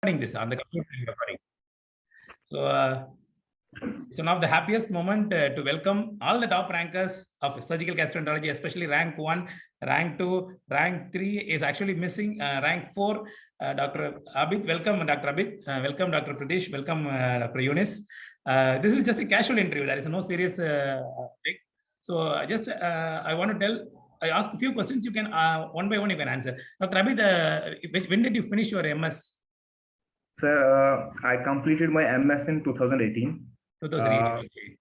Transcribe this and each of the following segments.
this on the computer recording. So it's one of the happiest moment to welcome all the top rankers of surgical gastroenterology, especially rank 1, rank 2, rank 3 is actually missing, rank 4. Dr. Abid, welcome Dr. Abid, welcome Dr. Pritesh, welcome Dr. Younis. This is just a casual interview. There is no serious thing. So just I want to tell, I ask a few questions. You can one by one you can answer. Dr. Abid, when did you finish your MS? Sir, I completed my MS in 2018. 2018. Okay.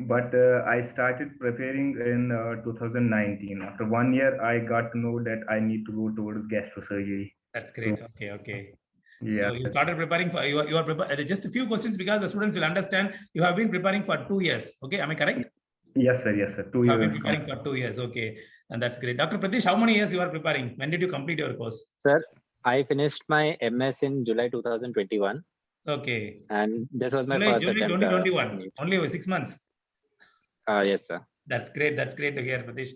But I started preparing in 2019. After 1 year, I got to know that I need to go towards gastrosurgery. That's great. So, okay. Yeah. So you started preparing for you are preparing just a few questions because the students will understand you have been preparing for 2 years. Okay, am I correct? Yes, sir. Yes, sir. 2 years. You have been preparing for 2 years. Okay, and that's great. Dr. Pritesh, how many years you are preparing? When did you complete your course? Sir, I finished my MS in July 2021. Okay. And this was my first July attempt. 2021. Only 6 months. Yes, sir. That's great. That's great to hear, Pritesh.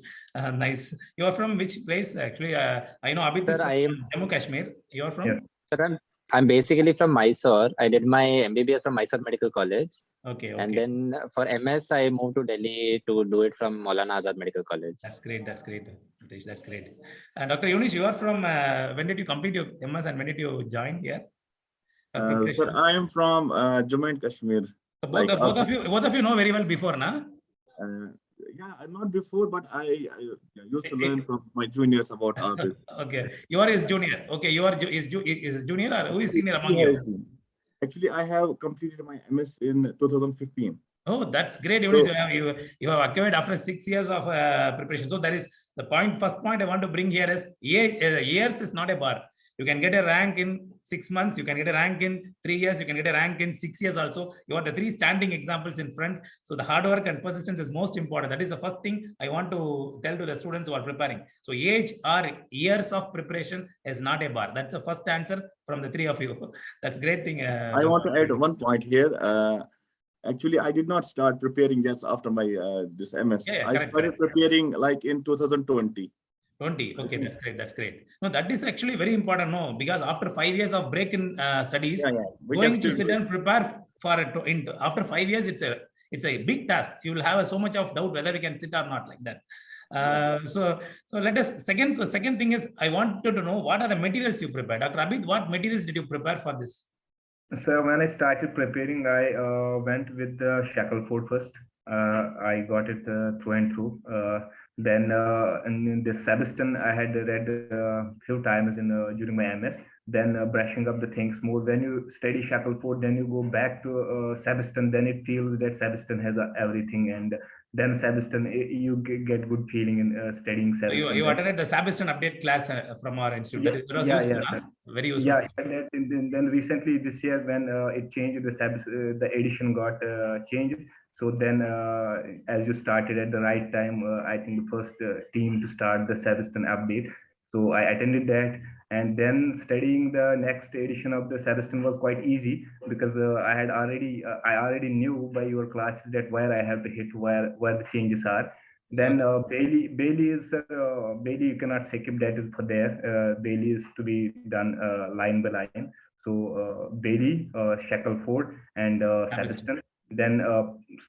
Nice. You are from which place? Actually, I know Abid is from Jammu Kashmir. You are from? Yes. Sir, I'm basically from Mysore. I did my MBBS from Mysore Medical College. Okay. And then for MS, I moved to Delhi to do it from Maulana Azad Medical College. That's great. That's great. Pritesh, that's great. And Dr. Younis, you are from, when did you complete your MS and when did you join here? Sir, I am from Jammu and Kashmir. So both of you know very well before, na? Yeah, not before, but I used to learn from my juniors about Abid. Okay, you are his junior. Okay, you are is junior or who is senior among you? Actually, I have completed my MS in 2015. Oh, that's great. You have acquired after 6 years of preparation. So that is the point. First point I want to bring here is years is not a bar. You can get a rank in 6 months. You can get a rank in 3 years. You can get a rank in 6 years also. You are the 3 standing examples in front. So the hard work and persistence is most important. That is the first thing I want to tell to the students who are preparing. So age or years of preparation is not a bar. That's the first answer from the 3 of you. That's a great thing. I want to add one point here. Actually, I did not start preparing just after my this MS. I started preparing like in 2020. 20. Okay, that's great. That's great. No, that is actually very important. No, because after 5 years of break in studies, going to sit and prepare for it after 5 years, it's a big task. You will have so much of doubt whether we can sit or not like that. So let us second thing is I wanted to know what are the materials you prepared. Dr. Abid, what materials did you prepare for this? So when I started preparing, I went with the Shackleford first. I got it through and through. Then in the Sebastian, I had read a few times during my MS. Then brushing up the things more. When you study Shackleford, then you go back to Sebastian. Then it feels that Sebastian has everything, and then Sebastian you get good feeling in studying Sebastian. So you attended the Sebastian update class from our institute. That was useful, very useful. Yeah, and then recently this year when it changed, the edition got changed. So then, as you started at the right time, I think the first team to start the Sebastian update. So I attended that, and then studying the next edition of the Sebastian was quite easy because I already knew by your classes that where I have to hit, where the changes are. Then Bailey you cannot skip that is for there. Bailey is to be done line by line. So Bailey, Shackleford, and Sebastian. Then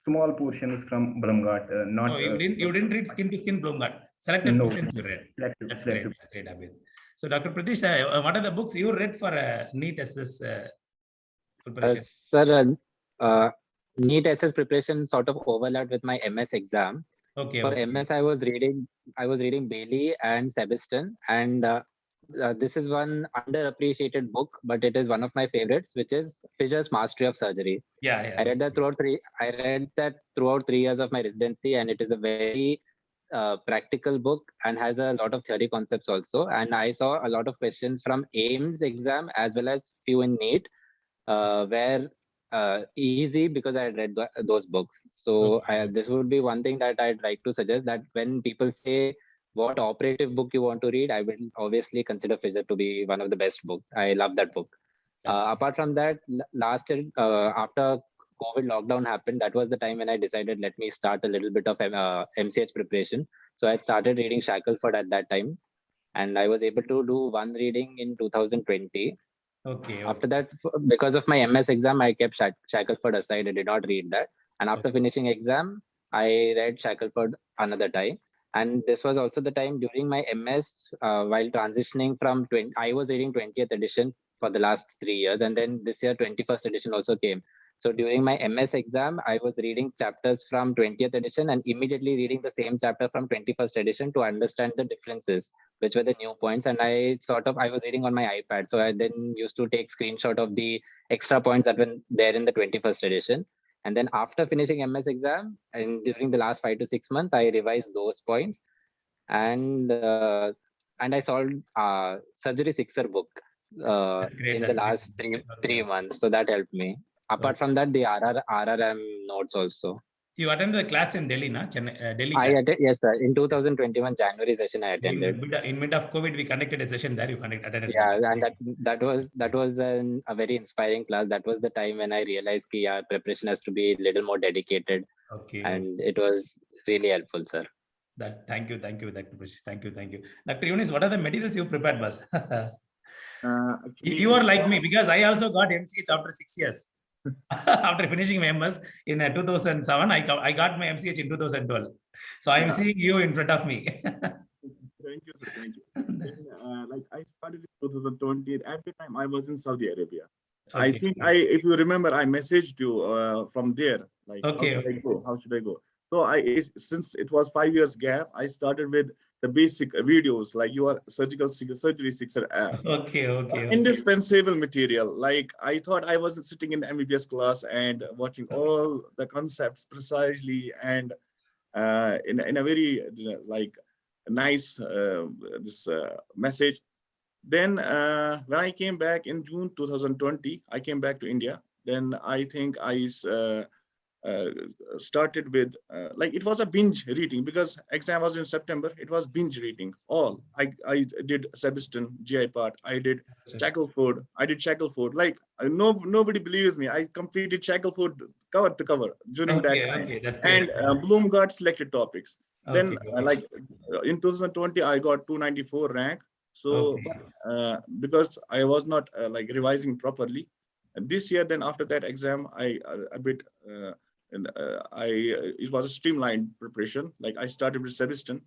small portions from Blumgart. No, you didn't read skin to skin Blumgart. Selected portions you read. That's great. That's great, Abid. So Dr. Pritesh, what are the books you read for NEET SS preparation? Sir, NEET SS preparation sort of overlapped with my MS exam. Okay. For MS, I was reading Bailey and Sebastian, and this is one underappreciated book, but it is one of my favorites, which is Fisher's Mastery of Surgery. Yeah. I read that throughout 3 years of my residency, and it is a very practical book and has a lot of theory concepts also. And I saw a lot of questions from AIMS exam as well as few in NEET, were easy because I had read those books. So this would be one thing that I'd like to suggest, that when people say what operative book you want to read, I will obviously consider Fisher to be one of the best books. I love that book. Apart from that, last year, after COVID lockdown happened, that was the time when I decided, let me start a little bit of MCH preparation. So I started reading Shackleford at that time, and I was able to do one reading in 2020. Okay. After that, because of my MS exam, I kept Shackelford aside. I did not read that. And after finishing exam, I read Shackelford another time. And this was also the time during my MS, while transitioning from 20, I was reading 20th edition for the last 3 years. And then this year, 21st edition also came. So during my MS exam, I was reading chapters from 20th edition and immediately reading the same chapter from 21st edition to understand the differences, which were the new points. And I was reading on my iPad. So I then used to take screenshot of the extra points that were there in the 21st edition. And then after finishing MS exam and during the last 5 to 6 months, I revised those points. And I solved Surgery Sixer book in the last three months. So that helped me. Apart from that, the RRM notes also. You attended the class in Delhi, na? Delhi class. Yes, sir. In 2021 January session, I attended. In mid of COVID, we conducted a session there. You attended. Yeah, and that was a very inspiring class. That was the time when I realized that preparation has to be a little more dedicated. Okay. And it was really helpful, sir. Thank you, Dr. Pritesh. Thank you. Dr. Younis, what are the materials you prepared, boss? You are like me because I also got MCH after 6 years. After finishing my MS in 2007, I got my MCH in 2012. So I am seeing you in front of me. Thank you, sir. Thank you. Like I started in 2020. At the time, I was in Saudi Arabia. Okay. I think if you remember, I messaged you from there. Like, how should I go? So since it was 5 years gap, I started with the basic videos, like your surgery Sixer app. Okay. Indispensable material. Like I thought I was sitting in the MBBS class and watching all the concepts precisely and in a very like nice message. Then when I came back in June 2020, I came back to India. Then I think I started with like it was a binge reading because exam was in September. It was binge reading all. I did Sebastian GI part. I did Shackelford. Like nobody believes me. I completed Shackelford cover to cover during that time. And Bloom got selected topics. Then like in 2020 I got 294 rank. So because I was not like revising properly, and this year then after that exam I a bit it was a streamlined preparation. Like I started with Sebastian,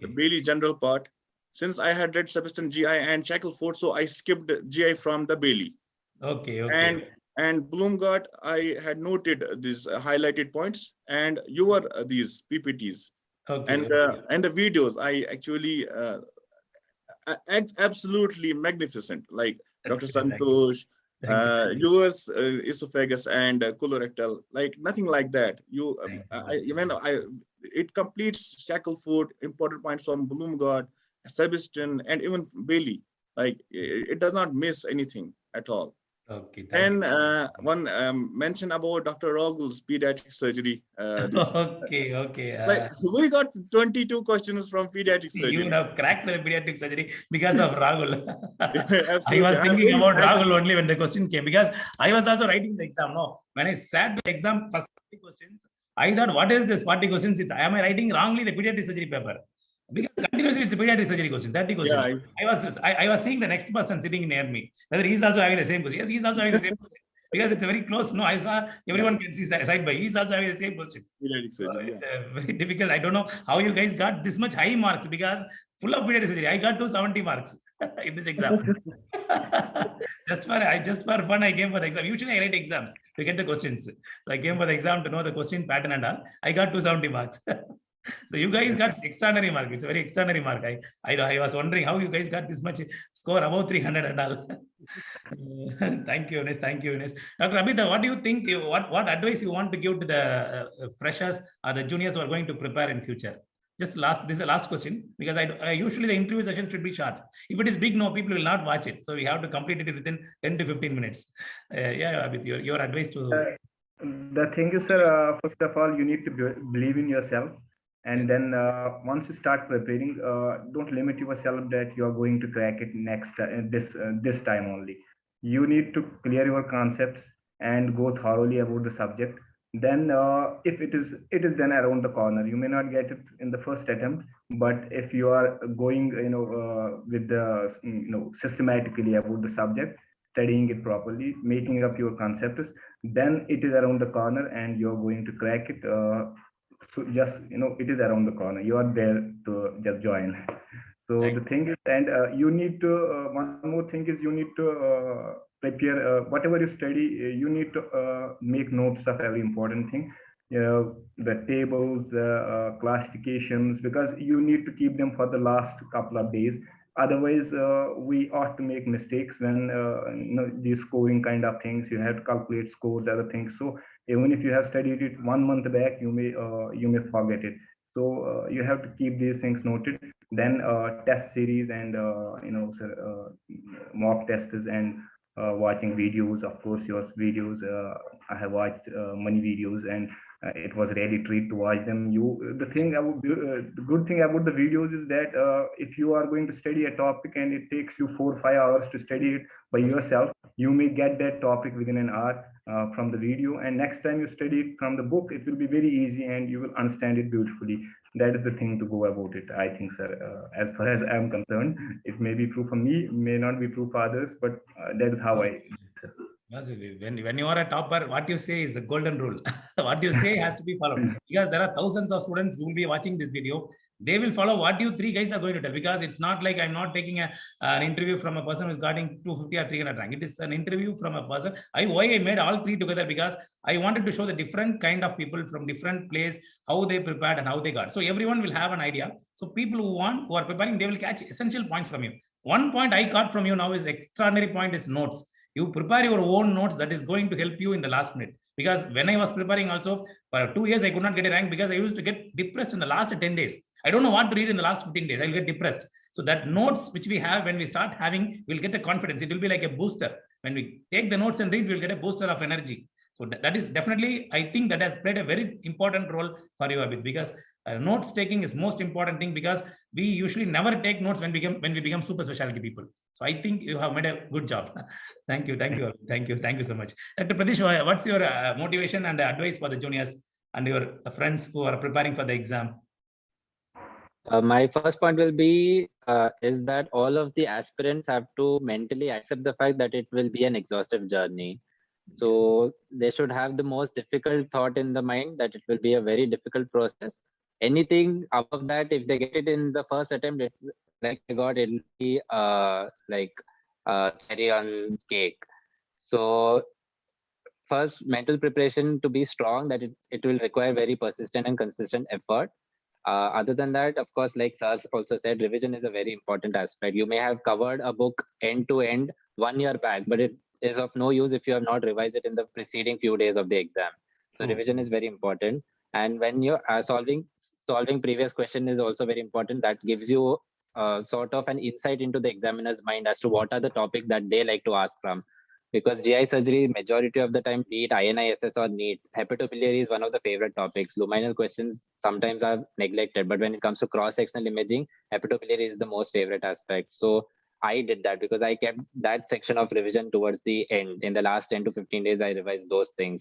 the Bailey general part. Since I had read Sebastian GI and Shackelford, so I skipped GI from the Bailey. And Bloomgart, I had noted these highlighted points, and these PPTs. And the videos, I actually absolutely magnificent. Like Dr. Santosh, yours esophagus and colorectal, like nothing like that. It completes Shackelford, important points from Bloomgart, Sebastian, and even Bailey. Like it does not miss anything at all. And one mention about Dr. Rogel's pediatric surgery. Like we got 22 questions from pediatric surgery. You would have cracked the pediatric surgery because of Rahul. I was thinking about Rahul only when the question came because I was also writing the exam. No, when I sat the exam first 40 questions, I thought, what is this 40 questions? Am I writing wrongly the pediatric surgery paper? Because continuously it's a pediatric surgery question, 30 questions. Yeah, I was seeing the next person sitting near me, whether he's also having the same question. Yes, he's also having the same question. Because it's a very close. No, I saw everyone can see side by. He's also having the same question. It's very difficult. I don't know how you guys got this much high marks because full of pediatric surgery. I got 270 marks in this exam. just for fun, I came for the exam. Usually I write exams to get the questions. So I came for the exam to know the question pattern and all. I got 270 marks. So you guys got extraordinary mark. It's a very extraordinary mark. I was wondering how you guys got this much score above 300 and all. Thank you, Younis. Thank you, Younis. Dr. Abid, what do you think? What advice you want to give to the freshers or the juniors who are going to prepare in future? This is the last question because I usually the interview session should be short. If it is big, no, people will not watch it. So we have to complete it within 10 to 15 minutes. Abid, your advice to. The thing is, sir, first of all, you need to believe in yourself. And then once you start preparing, don't limit yourself that you are going to crack it this time only. You need to clear your concepts and go thoroughly about the subject. Then if it is then around the corner, you may not get it in the first attempt, but if you are going with the systematically about the subject, studying it properly, making up your concepts, then it is around the corner and you're going to crack it. So just, it is around the corner. You are there to just join. So the thing is, and you need to, one more thing is you need to prepare whatever you study, you need to make notes of every important thing. The tables, classifications, because you need to keep them for the last couple of days. Otherwise, we ought to make mistakes when these scoring kind of things. You have to calculate scores, other things. So even if you have studied it 1 month back, you may forget it. So you have to keep these things noted. Then test series and mock tests and watching videos. Of course, your videos. I have watched many videos and it was really treat to watch them. The good thing about the videos is that if you are going to study a topic and it takes you 4 or 5 hours to study it by yourself, you may get that topic within an hour from the video, and next time you study it from the book, it will be very easy and you will understand it beautifully. That is the thing to go about it, I think, sir. As far as I am concerned, it may be true for me, may not be true for others, but that is how I. When you are a topper, what you say is the golden rule. What you say has to be followed, because there are thousands of students who will be watching this video. They will follow what you three guys are going to tell, because it's not like I'm not taking an interview from a person who's getting 250 or 300 rank. It is an interview from a person. Why I made all three together, because I wanted to show the different kind of people from different place, how they prepared and how they got. So everyone will have an idea. So people who are preparing, they will catch essential points from you. One point I got from you now is extraordinary point is notes. You prepare your own notes, that is going to help you in the last minute. Because when I was preparing also, for 2 years, I could not get a rank because I used to get depressed in the last 10 days. I don't know what to read in the last 15 days. I'll get depressed. So that notes which we have, when we start having, we'll get a confidence. It will be like a booster. When we take the notes and read, we'll get a booster of energy. So that is definitely, I think that has played a very important role for you, Abid, because notes taking is most important thing, because we usually never take notes when we become super specialty people. So I think you have made a good job. Thank you so much. Dr. Pritesh, what's your motivation and advice for the juniors and your friends who are preparing for the exam? My first point will be is that all of the aspirants have to mentally accept the fact that it will be an exhaustive journey. So they should have the most difficult thought in the mind that it will be a very difficult process. Anything above that, if they get it in the first attempt, it's like they got, it'll be like cherry on cake. So first, mental preparation to be strong, that it will require very persistent and consistent effort. Other than that, of course, like Sir also said, revision is a very important aspect. You may have covered a book end to end 1 year back, but it is of no use if you have not revised it in the preceding few days of the exam. So revision is very important. And when you're solving previous question is also very important. That gives you sort of an insight into the examiner's mind as to what are the topics that they like to ask from. Because GI surgery, majority of the time, be it NEET SS or NEET, hepatobiliary is one of the favorite topics. Luminal questions sometimes are neglected, but when it comes to cross-sectional imaging, hepatobiliary is the most favorite aspect. So I did that because I kept that section of revision towards the end. In the last 10 to 15 days, I revised those things.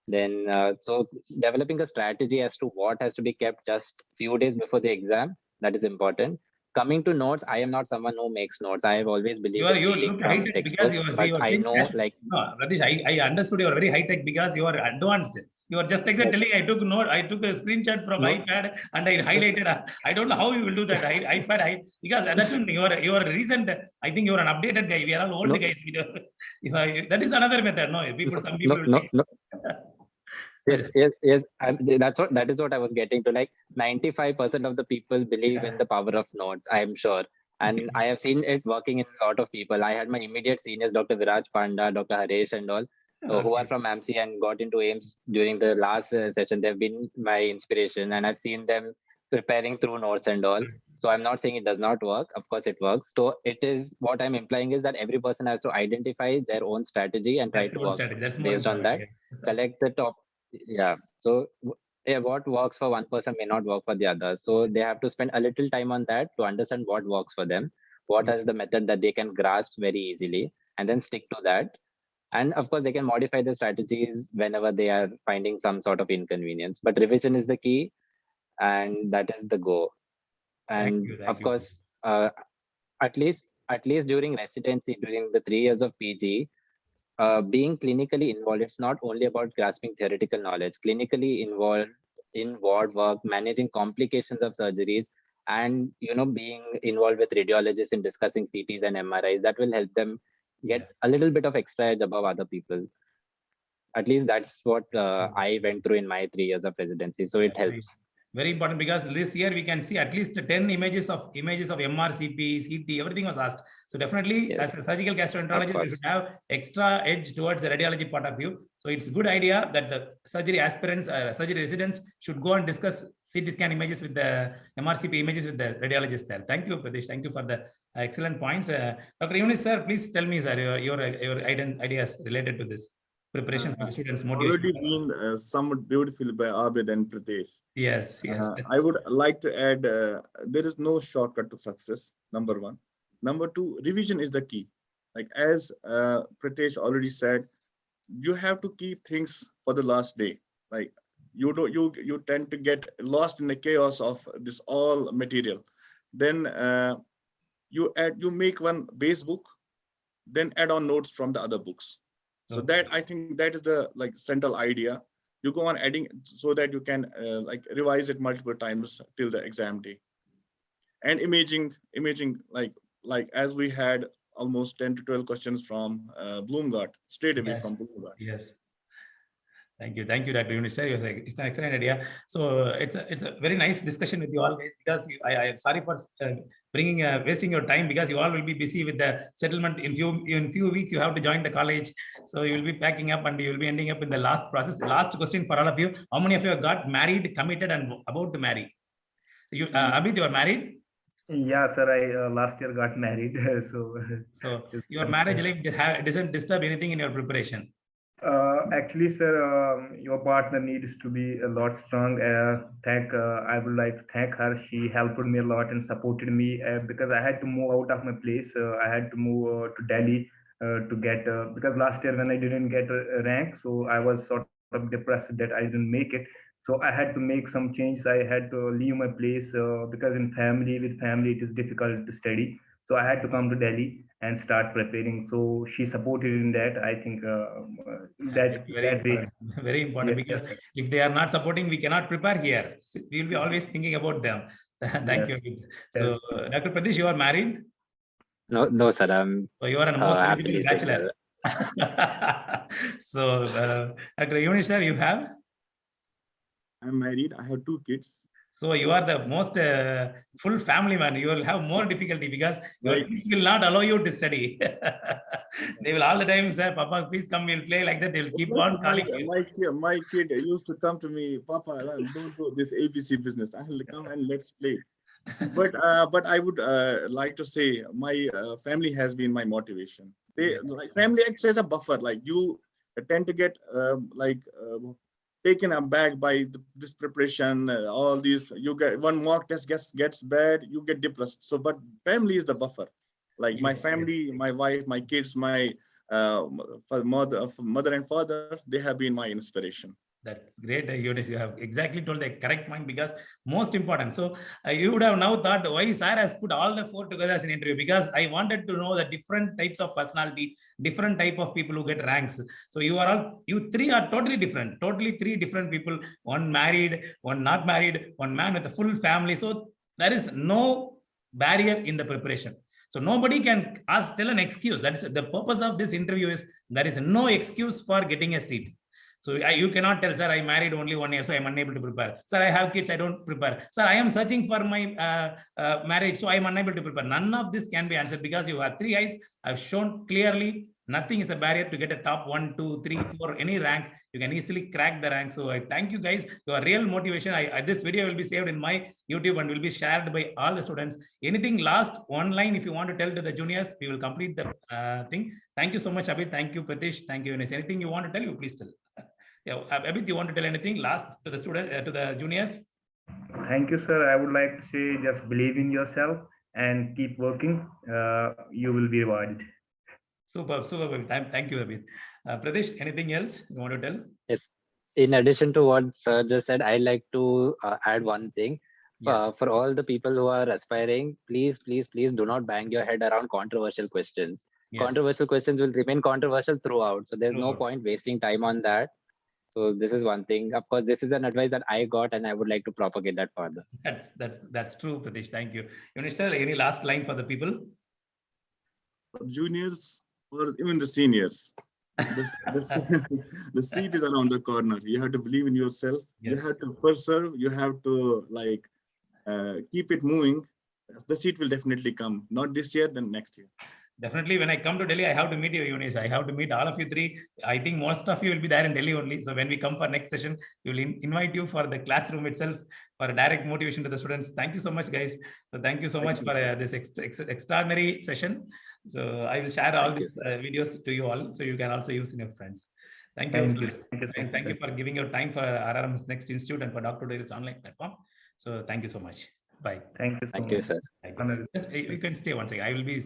Then, so developing a strategy as to what has to be kept just few days before the exam, that is important. Coming to notes, I am not someone who makes notes. I have always believed in reading from textbook, but I know, like, no, Radish, I understood you are very high tech because you are advanced. You are just like that telling I took a screenshot from iPad and I highlighted. I don't know how you will do that. iPad, because that's you are recent. I think you are an updated guy. We are all old guys. That is another method. Some people will take. Yes. That is what I was getting to. Like 95% of the people believe in the power of notes, I am sure. And I have seen it working in a lot of people. I had my immediate seniors, Dr. Viraj Panda, Dr. Haresh and all, who are from AMC and got into AIMS during the last session. They've been my inspiration and I've seen them preparing through notes and all. So I'm not saying it does not work. Of course it works. So it is, what I'm implying is that every person has to identify their own strategy and try to work based on that. Collect the top. Yeah. So what works for one person may not work for the other. So they have to spend a little time on that to understand what works for them, what is the method that they can grasp very easily, and then stick to that. And of course, they can modify the strategies whenever they are finding some sort of inconvenience. But revision is the key, and that is the go. And of course, at least at least during residency, during the 3 years of PG, being clinically involved, it's not only about grasping theoretical knowledge. Clinically involved in ward work, managing complications of surgeries, and being involved with radiologists in discussing CTs and MRIs, that will help them get a little bit of extra edge above other people. At least that's what I went through in my 3 years of residency, so it helps. Very important, because this year we can see at least 10 images of MRCP, CT, everything was asked. So definitely, Yes, as a surgical gastroenterologist, you should have extra edge towards the radiology part of view. So it's a good idea that the surgery aspirants, surgery residents should go and discuss CT scan images with the MRCP images with the radiologist there. Thank you, Pritesh. Thank you for the excellent points. Dr. Younis, sir, please tell me, sir, your ideas related to this preparation for the students' motivation. Already been summed beautifully by Abid and Pritesh. Yes, yes. I would like to add, there is no shortcut to success, number one. Number two, revision is the key. Like as Pritesh already said, you have to keep things for the last day. Like you tend to get lost in the chaos of this all material. Then you make one base book, then add on notes from the other books. So that, I think that is the central idea. You go on adding so that you can revise it multiple times till the exam day. And imaging like as we had almost 10 to 12 questions from Bloomgart, straight away from Bloomgart. Yes. Thank you, Dr. Younis, sir. It's an excellent idea. So it's a very nice discussion with you all guys, because I am sorry for wasting your time, because you all will be busy with the settlement. In few weeks you have to join the college, so you will be packing up and you will be ending up in the last process. Last question for all of you: how many of you have got married, committed, and about to marry? You, Abid, you are married? Yeah, sir. I last year got married, so your marriage life doesn't disturb anything in your preparation? Actually, sir, your partner needs to be a lot strong. I would like to thank her. She helped me a lot and supported me because I had to move out of my place. I had to move to Delhi to get because last year when I didn't get a rank, so I was sort of depressed that I didn't make it. So I had to make some changes. I had to leave my place because with family it is difficult to study. So I had to come to Delhi and start preparing. So she supported in that. I think very important, because if they are not supporting, we cannot prepare here. So we will be always thinking about them. Thank you. So, Dr. Pritesh, you are married? No, sir. So you are a most eligible bachelor. So, Dr. Younis, sir, you have? I'm married. I have 2 kids. So you are the most full family man. You will have more difficulty because your kids will not allow you to study. They will all the time say, "Papa, please come. We'll play," like that. They will keep on calling you. My kid used to come to me, "Papa, don't do this ABC business. I'll come and let's play." But I would like to say my family has been my motivation. Family acts as a buffer. Like you tend to get taken aback by this preparation, all these. You get one mock test gets bad, you get depressed. So, but family is the buffer. Like my family, my wife, my kids, my mother and father, they have been my inspiration. That's great, Younis. You have exactly told the correct point, because most important. So you would have now thought why Sir has put all the 4 together as an interview, because I wanted to know the different types of personality, different type of people who get ranks. So you 3 are totally different, totally 3 different people, one married, one not married, one man with a full family. So there is no barrier in the preparation. So nobody can tell an excuse. That is the purpose of this interview, is there is no excuse for getting a seat. So you cannot tell, "Sir, I married only 1 year, so I'm unable to prepare. Sir, I have kids, I don't prepare. Sir, I am searching for my marriage, so I'm unable to prepare." None of this can be answered, because you have 3 eyes. I've shown clearly nothing is a barrier to get a top 1, 2, 3, 4, any rank. You can easily crack the rank. So I thank you guys. Your real motivation. This video will be saved in my YouTube and will be shared by all the students. Anything last one line if you want to tell to the juniors, we will complete the thing. Thank you so much, Abid. Thank you, Pritesh. Thank you, Younis. Anything you want to tell, you please tell. Yeah, Abid, you want to tell anything last to the student, to the juniors? Thank you, sir. I would like to say, just believe in yourself and keep working. You will be rewarded. Super. Thank you, Abid. Pritesh, anything else you want to tell? Yes. In addition to what Sir just said, I'd like to add one thing. Yes. For all the people who are aspiring, please, please, please do not bang your head around controversial questions. Yes. Controversial questions will remain controversial throughout. So there's no Throughout. point wasting time on that. So this is one thing. Of course, this is an advice that I got, and I would like to propagate that further. That's true, Pritesh. Thank you. Younis sir, any last line for the people? For juniors or even the seniors, the seat is around the corner. You have to believe in yourself. Yes. You have to persevere. You have to keep it moving. The seat will definitely come. Not this year, then next year. Definitely, when I come to Delhi, I have to meet you, Younis. I have to meet all of you three. I think most of you will be there in Delhi only. So when we come for next session, we will invite you for the classroom itself for direct motivation to the students. Thank you so much, guys. So thank you so much for this extraordinary session. So I will share all these videos to you all, so you can also use in your friends. Thank you. Thank you for giving your time for RRM's Next Institute and for DocTutorials online platform. So thank you so much. Bye. Thank you so Thank you, much. sir. Thank you. Just, you can stay one second. I will be